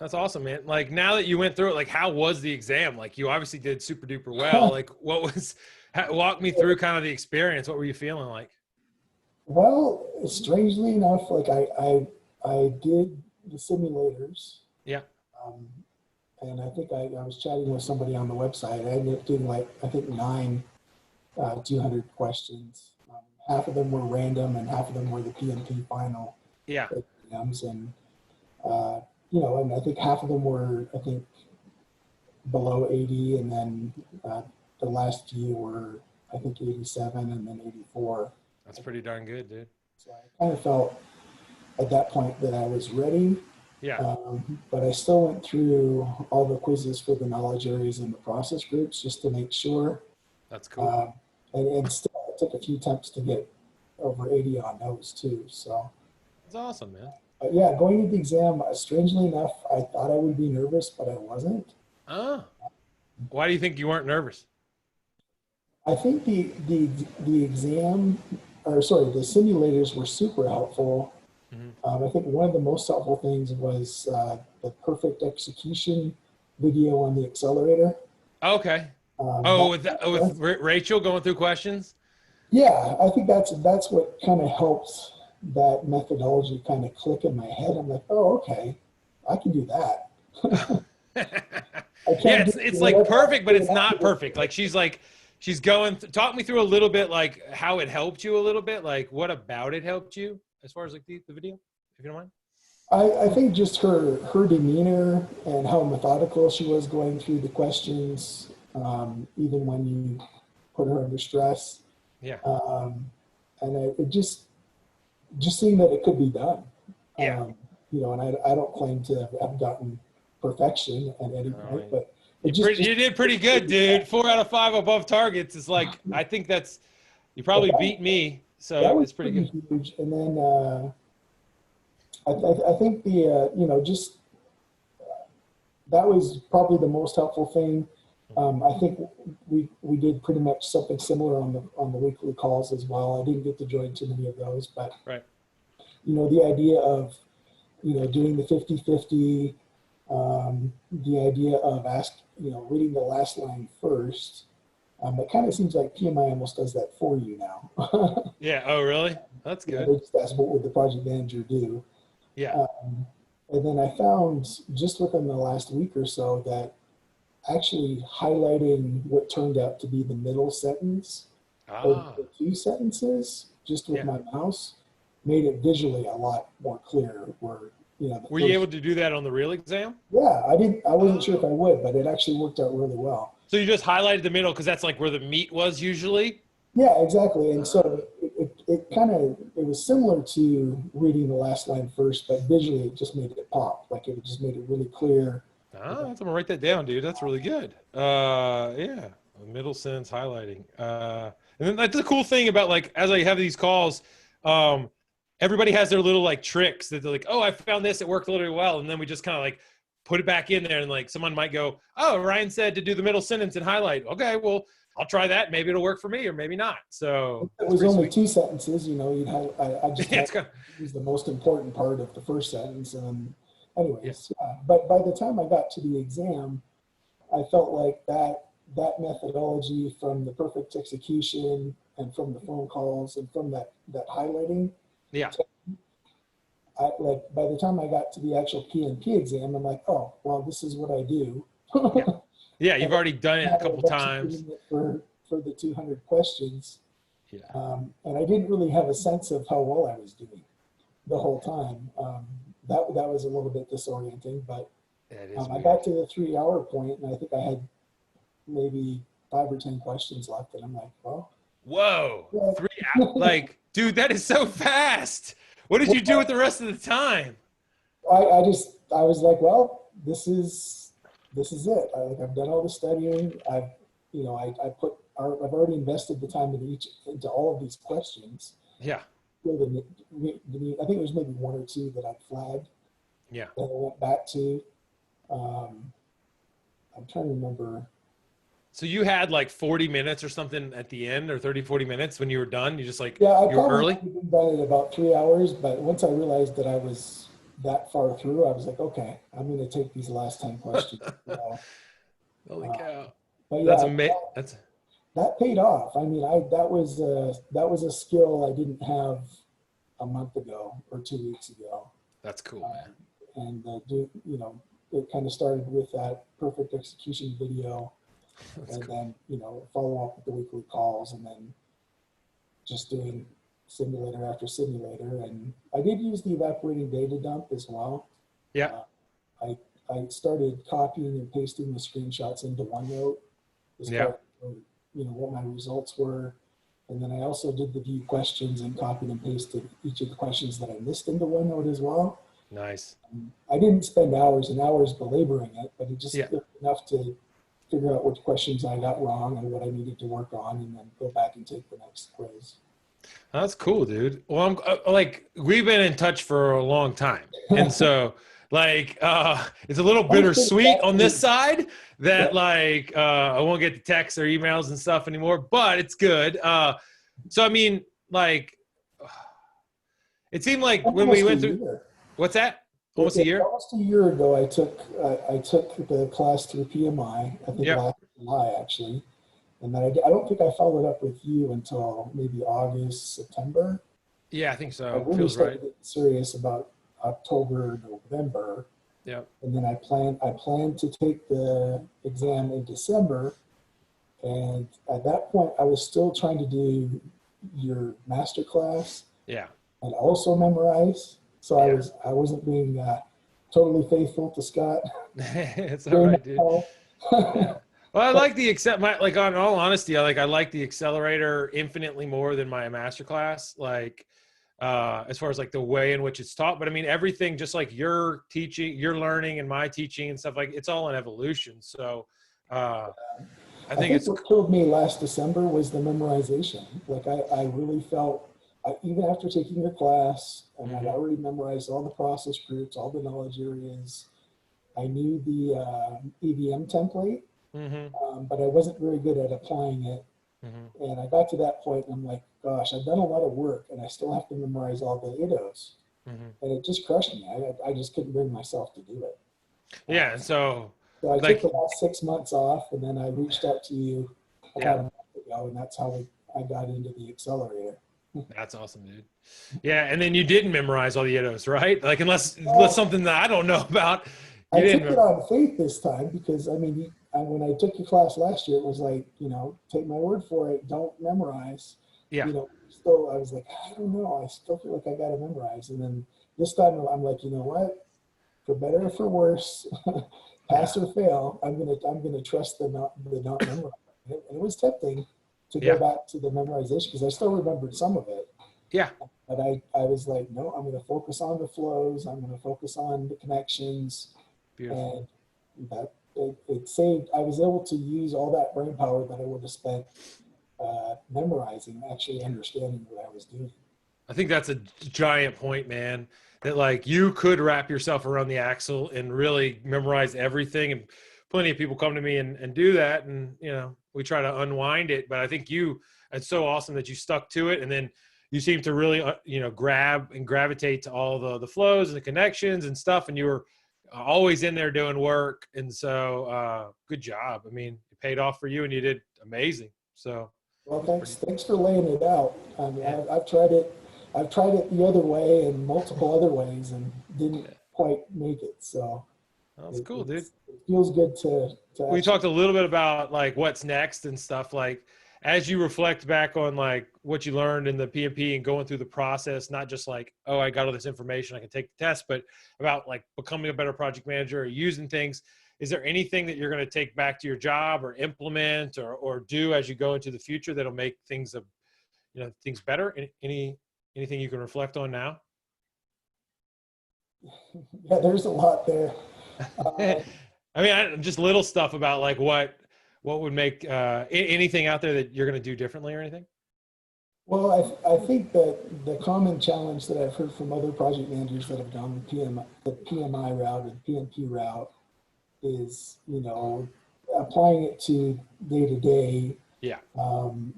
That's awesome, man. Like now that you went through it, like how was the exam? Like you obviously did super duper well. Like what was, walk me through kind of the experience. What were you feeling like? Well, strangely enough, like I did the simulators, Yeah. um, and I think I was chatting with somebody on the website. I ended up doing like I think nine 200 questions. Half of them were random, and half of them were the PMP final Yeah. exams, and uh, and I think half of them were I think below 80, and then the last few were I think 87, and then 84. That's pretty darn good, dude. So I kind of felt at that point that I was ready, Yeah. but I still went through all the quizzes for the knowledge areas and the process groups just to make sure. That's cool. Um, and still, it took a few attempts to get over 80 on those too. So, That's awesome, man. yeah, going into the exam, strangely enough, I thought I would be nervous, but I wasn't. Oh, why do you think you weren't nervous? I think the exam, or sorry, the simulators were super helpful. Mhm. I think one of the most helpful things was the perfect execution video on the accelerator. Okay. That, Oh, with Rachel going through questions? yeah, I think that's what kind of helps that methodology kind of click in my head. I'm like, oh, okay, I can do that. I Yeah, can't do it's like whatever I'm perfect, but doing it's not after. perfect. Like she's going talk me through a little bit like how it helped you a little bit, like what about it helped you as far as like the video, if you don't mind. I think just her demeanor and how methodical she was going through the questions, even when you put her under stress, Yeah. and it just seeing that it could be done. Yeah. And I don't claim to have gotten perfection at any Oh, point, but it just you did pretty good, dude. 4 out of 5 above targets is like, I think that's, you but probably beat me, that so was it's pretty pretty good. huge. And then I think the just that was probably the most helpful thing. I think we did pretty much something similar on the weekly calls as well. I didn't get to join too many of those, but Right. the idea of doing the 50-50, the idea of reading the last line first. It kind of seems like PMI almost does that for you now. Yeah. Oh, really? That's They good. just ask what would the project manager do. Yeah. Um, and then I found just within the last week or so that actually highlighting what turned out to be the middle sentence or Ah. the two sentences just with Yeah. my mouse made it visually a lot more clear. Where the Were you first, able to do that on the real exam? yeah, I wasn't sure if I Oh. would, but it actually worked out really well. So you just highlighted the middle because that's like where the meat was usually? Yeah, exactly. And Ah. so it kind of it was similar to reading the last line first, but visually it just made it pop. Like it just made it really clear. Ah, I'm gonna write that down, dude. That's really good. Yeah, middle sentence highlighting. And then that's the cool thing about like as I have these calls, um, everybody has their little like tricks that they're like, oh, I found this, it worked literally well, and then we just kind of like put it back in there, and like someone might go, oh, Ryan said to do the middle sentence and highlight. Okay, well, I'll try that. Maybe it'll work for me, or maybe not. If So it that's was pretty only sweet. two sentences, you'd have I just Yeah, had it's kind to use the most important part of the first sentence. And yeah, anyways, yeah. But by the time I got to the exam, I felt like that methodology from the perfect execution and from the phone calls and from that highlighting, yeah, like by the time I got to the actual PMP exam, I'm like, oh, well, this is what I do. yeah, yeah. And You've already done it a I couple ended up times. doing it for the 200 questions. Yeah, And I didn't really have a sense of how well I was doing the whole time. That was a little bit disorienting, but that is I weird. got to the 3 hour point, and I think I had maybe 5 or 10 questions left, and I'm like, well, Whoa, yeah. like, dude, that is so fast. What did you do with the rest of the time? I was like, well, this is it. I've done all the studying. I've already invested the time into all of these questions. Yeah, I think there's maybe one or two that I flagged yeah. that I went back to. Um, I'm trying to remember. So you had like 40 minutes or something at the end, or 30, 40 minutes when you were done. You just like, Yeah, I you were probably early. could have been done in about 3 hours, but once I realized that I was that far through, I was like, okay, I'm going to take these last 10 questions. Holy Uh, cow. but That's yeah, amazing. That's that paid off. I mean, that was a skill I didn't have a month ago or 2 weeks ago. that's cool, man. And it kind of started with that perfect execution video, That's and cool. then follow up with the weekly calls, and then just doing simulator after simulator. And I did use the evaporating data dump as well. Yeah. Uh, I I started copying and pasting the screenshots into OneNote as Yeah. far as what my results were. And then I also did the view questions and copied and pasted each of the questions that I missed into OneNote as well. Nice. I didn't spend hours and hours belaboring it, but it just Yeah. enough to figure out which questions I got wrong and what I needed to work on, and then go back and take the next quiz. That's cool, dude. Well, I'm like, we've been in touch for a long time. And so like, it's a little bittersweet on this side that like, I won't get the texts or emails and stuff anymore, but it's good. So, I mean, like, it seemed like when we Almost a went through, year. what's that? Almost a year? Almost a year ago, I took the class through PMI. I think Yep. last July actually, and then I don't think I followed up with you until maybe August, September. Yeah, I think I so. really Feels started right. getting serious about October, November, Yep. and then I planned to take the exam in December. And at that point, I was still trying to do your master class Yeah. and also memorize. So Yeah. I wasn't being totally faithful to Scott It's all during that right, dude. call. Yeah. Well, I But like the like on all honesty, I like the accelerator infinitely more than my master class. Like, as far as like the way in which it's taught. But I mean, everything, just like your teaching, your learning and my teaching and stuff, like it's all an evolution. So, I I think think it's, what killed me last December was the memorization. Like I really felt, even after taking your class, and I'd mhm, already memorized all the process groups, all the knowledge areas. I knew the EVM template, mhm, but I wasn't very good at applying it. mhm, And I got to that point and I'm like, gosh, I've done a lot of work and I still have to memorize all the IDOs. mhm. And it just crushed me. I just couldn't bring myself to do it. Yeah. And so, So I took like, the last 6 months off, and then I reached out to you yeah, about a month ago, and that's how I got into the accelerator. that's awesome, dude. Yeah. And then you didn't memorize all the IDOs, right? Like, unless Well, something that I don't know about, you I didn't. took it on faith this time because I mean, when I took your class last year, it was like, take my word for it, don't memorize. Yeah. Still, I was like, I don't know, I still feel like I got to memorize. And then this time, I'm like, you know what? For better or for worse, Yeah. pass or fail, I'm gonna trust the not memorizing. And it was tempting to go Yeah. back to the memorization because I still remembered some of it. Yeah. But I was like, no, I'm gonna focus on the flows. I'm gonna focus on the connections, Beautiful. and that it saved. I was able to use all that brain power that I would have spent memorizing, actually understanding what I was doing. I think that's a giant point, man. That like you could wrap yourself around the axle and really memorize everything. And plenty of people come to me and do that. And, we try to unwind it. But I think it's so awesome that you stuck to it. And then you seem to really, grab and gravitate to all the flows and the connections and stuff. And you were always in there doing work. And so good job. I mean, it paid off for you and you did amazing. So Well, it's pretty, thanks for laying it out. I mean, yeah. I've tried it. I've tried it the other way and multiple other ways and didn't Yeah. quite make it. So That's cool, dude. it feels good to We actually. talked a little bit about like what's next and stuff. Like as you reflect back on like what you learned in the PMP and going through the process, not just like, oh, I got all this information, I can take the test, but about like becoming a better project manager or using things. Is there anything that you're going to take back to your job or implement or do as you go into the future that'll make things things better? Anything you can reflect on now? Yeah, there's a lot there. I Uh, mean, just little stuff about like what would make anything out there that you're going to do differently or anything? well, I think that the common challenge that I've heard from other project managers that have gone the PMI route or the PMP route is, applying it to day to day Yeah. um,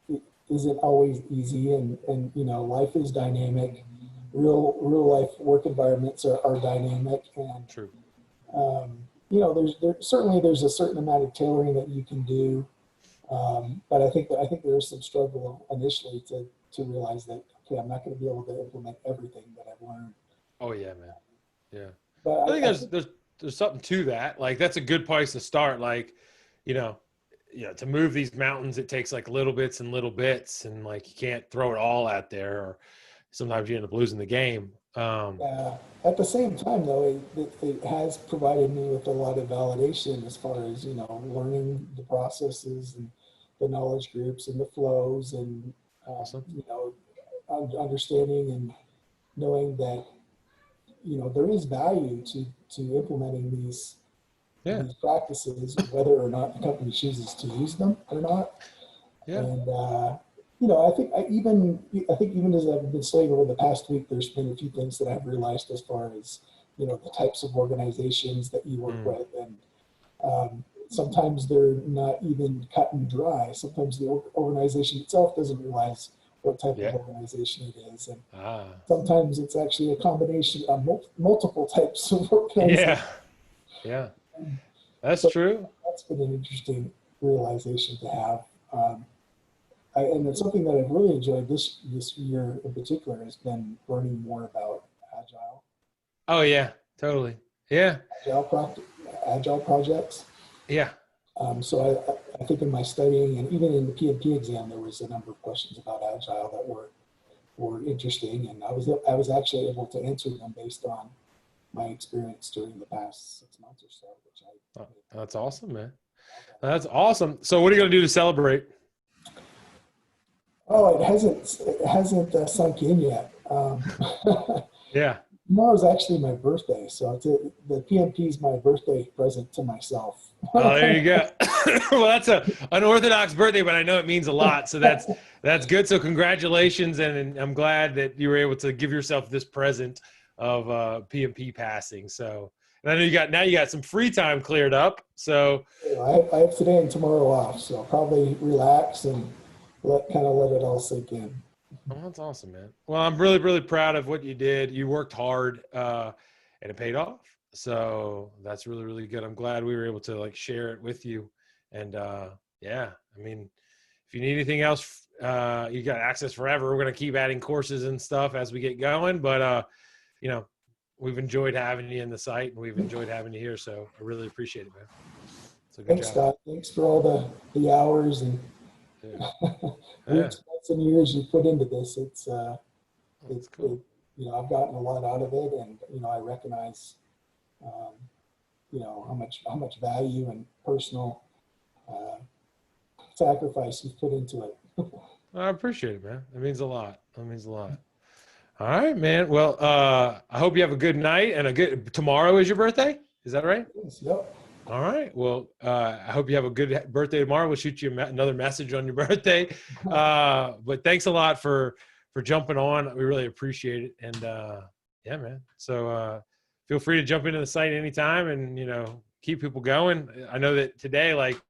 it isn't always easy, and life is dynamic. real life work environments are dynamic, and True. you know, there's a certain amount of tailoring that you can do, but I think there is some struggle initially to realize that, okay, I'm not going to be able to implement everything that I've learned. Oh yeah, man. Yeah. But I think I there's something to that. Like that's a good place to start. Like, you know, to move these mountains, it takes like little bits and little bits, and like you can't throw it all out there, or sometimes you end up losing the game. at the same time, though, it has provided me with a lot of validation as far as, you know, learning the processes and the knowledge groups and the flows, and Awesome. you know, understanding and knowing that, you know, there is value to implementing Yeah. these practices, whether or not the company chooses to use them or not. Yeah. And you know, I think even as I've been studying over the past week, there's been a few things that I've realized as far as, you know, the types of organizations that you work with, and sometimes they're not even cut and dry. Sometimes the organization itself doesn't realize what type Yeah. of organization it is, and Ah. sometimes it's actually a combination of multiple types of organizations. Yeah. Yeah. That's So true. that's been an interesting realization to have. And it's something that I've really enjoyed this year in particular has been learning more about agile, Oh yeah. Totally. Yeah. agile, agile projects. Yeah. So I think in my studying and even in the PMP exam, there was a number of questions about agile that were interesting, and I was actually able to answer them based on my experience during the past 6 months or so, which Oh, that's awesome, man. That's awesome. So what are you going to do to celebrate? oh, it hasn't sunk in yet. Yeah. Tomorrow's actually my birthday, so the PMP is my birthday present to myself. Oh, there you go. Well, that's a unorthodox birthday, but I know it means a lot. So that's good. So congratulations, and I'm glad that you were able to give yourself this present of PMP passing. So, and I know you got some free time cleared up. So I have today and tomorrow off, so I'll probably relax and let it all sink in. oh, that's awesome, man. Well, I'm really, really proud of what you did. You worked hard, and it paid off. So that's really, really good. I'm glad we were able to like share it with you. And yeah, I mean, if you need anything else, you got access forever. We're going to keep adding courses and stuff as we get going. But, you know, we've enjoyed having you in the site, and we've enjoyed having you here. So I really appreciate it, man. So good Thanks, job. Scott. Thanks for all the hours and Yeah. weeks, months, and years you put into this. That's cool. You know, I've gotten a lot out of it, and you know, I recognize, um, you know, how much value and personal uh, sacrifice you've put into it. I appreciate it, man. It means a lot. It means a lot. All right, man. Well, I hope you have a good night and tomorrow is your birthday. Is that right? Yep. All right. Well, I hope you have a good birthday tomorrow. We'll shoot you another message on your birthday. But thanks a lot for jumping on. We really appreciate it. And yeah, man. So feel free to jump into the site anytime, and you know, keep people going. I know that today, like,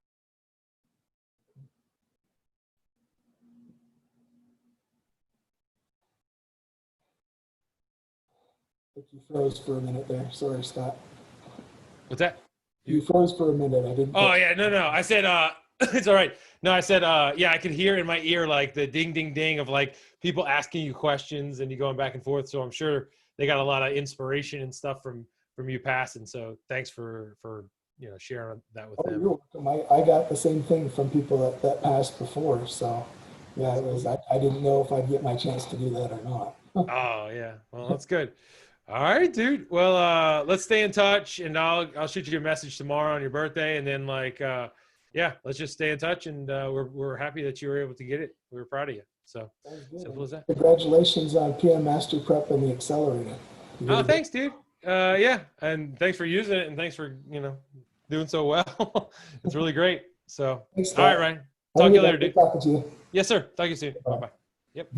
I think you froze for a minute there. Sorry, Scott. what's that? You froze for a minute. I didn't. Oh yeah, no. I said it's all right. No, I said yeah, I could hear in my ear like the ding ding ding of like people asking you questions and you going back and forth. So I'm sure they got a lot of inspiration and stuff from you passing. So thanks for you know sharing that with Oh, them. you're welcome. I got the same thing from people that passed before. So yeah, it was. I didn't know if I'd get my chance to do that or not. Oh yeah, well that's good. All right, dude. Well, let's stay in touch, and I'll shoot you a message tomorrow on your birthday, and then like yeah, let's just stay in touch, and we're happy that you were able to get it. We were proud of you. So simple as that. Congratulations on PM Master Prep and the Accelerator. Oh, thanks, dude. Yeah, and thanks for using it, and thanks for doing so well. It's really great. So Thanks, all right, Scott. Ryan. Have a Talk to you good later, day. dude. Good talking to you. Yes, sir. Talk to you soon. Bye bye. Yep.